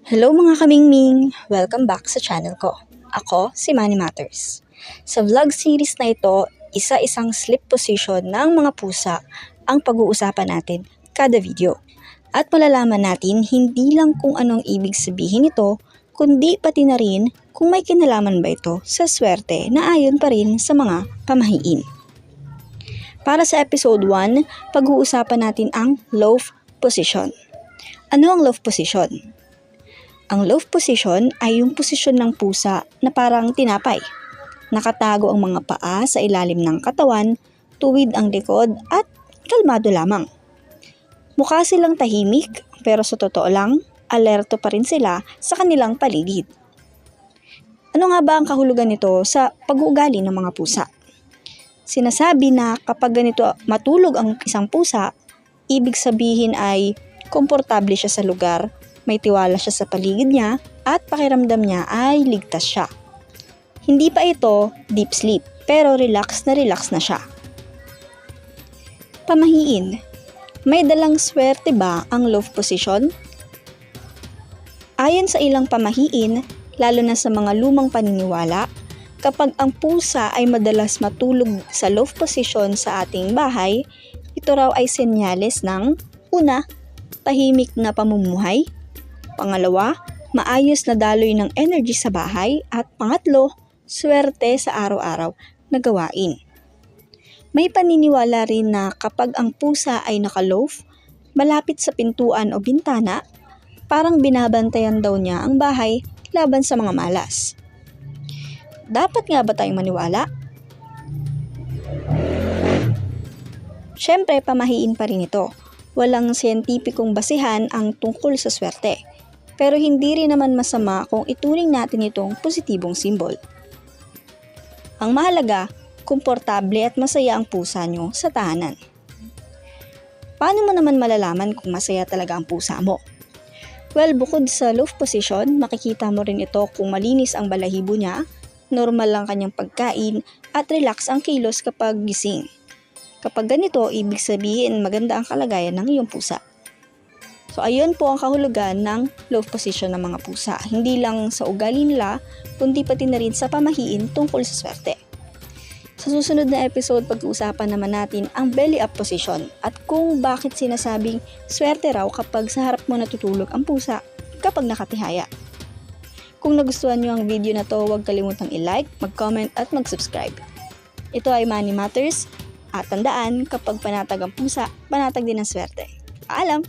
Hello mga kamingming! Welcome back sa channel ko. Ako si Money Matters. Sa vlog series na ito, isa-isang sleep position ng mga pusa ang pag-uusapan natin kada video. At malalaman natin hindi lang kung anong ibig sabihin ito, kundi pati na rin kung may kinalaman ba ito sa swerte na ayon pa rin sa mga pamahiin. Para sa episode 1, pag-uusapan natin ang loaf position. Ano ang loaf position? Ang loaf position ay yung posisyon ng pusa na parang tinapay. Nakatago ang mga paa sa ilalim ng katawan, tuwid ang likod at kalmado lamang. Mukha silang tahimik pero sa totoo lang, alerto pa rin sila sa kanilang paligid. Ano nga ba ang kahulugan nito sa pag-uugali ng mga pusa? Sinasabi na kapag ganito matulog ang isang pusa, ibig sabihin ay komportable siya sa lugar, may tiwala siya sa paligid niya at pakiramdam niya ay ligtas siya. Hindi pa ito deep sleep pero relax na siya. Pamahiin. May dalang swerte ba ang loaf position? Ayon sa ilang pamahiin, lalo na sa mga lumang paniniwala, kapag ang pusa ay madalas matulog sa loaf position sa ating bahay, ito raw ay senyales ng una, tahimik na pamumuhay. Pangalawa, maayos na daloy ng energy sa bahay. At pangatlo, swerte sa araw-araw na gawain. May paniniwala rin na kapag ang pusa ay naka-loaf, malapit sa pintuan o bintana, parang binabantayan daw niya ang bahay laban sa mga malas. Dapat nga ba tayong maniwala? Siyempre, pamahiin pa rin ito. Walang siyentipikong basihan ang tungkol sa swerte. Pero hindi rin naman masama kung ituring natin itong positibong simbol. Ang mahalaga, komportable at masaya ang pusa nyo sa tahanan. Paano mo naman malalaman kung masaya talaga ang pusa mo? Well, bukod sa loaf position, makikita mo rin ito kung malinis ang balahibo niya, normal lang kanyang pagkain, at relax ang kilos kapag gising. Kapag ganito, ibig sabihin maganda ang kalagayan ng iyong pusa. So ayun po ang kahulugan ng loaf position ng mga pusa. Hindi lang sa ugali nila, kundi pati na rin sa pamahiin tungkol sa swerte. Sa susunod na episode, pag-uusapan naman natin ang belly up position at kung bakit sinasabing swerte raw kapag sa harap mo natutulog ang pusa kapag nakatihaya. Kung nagustuhan nyo ang video na to, huwag kalimutang i-like, mag-comment at mag-subscribe. Ito ay Money Matters at tandaan, kapag panatag ang pusa, panatag din ang swerte. Paalam!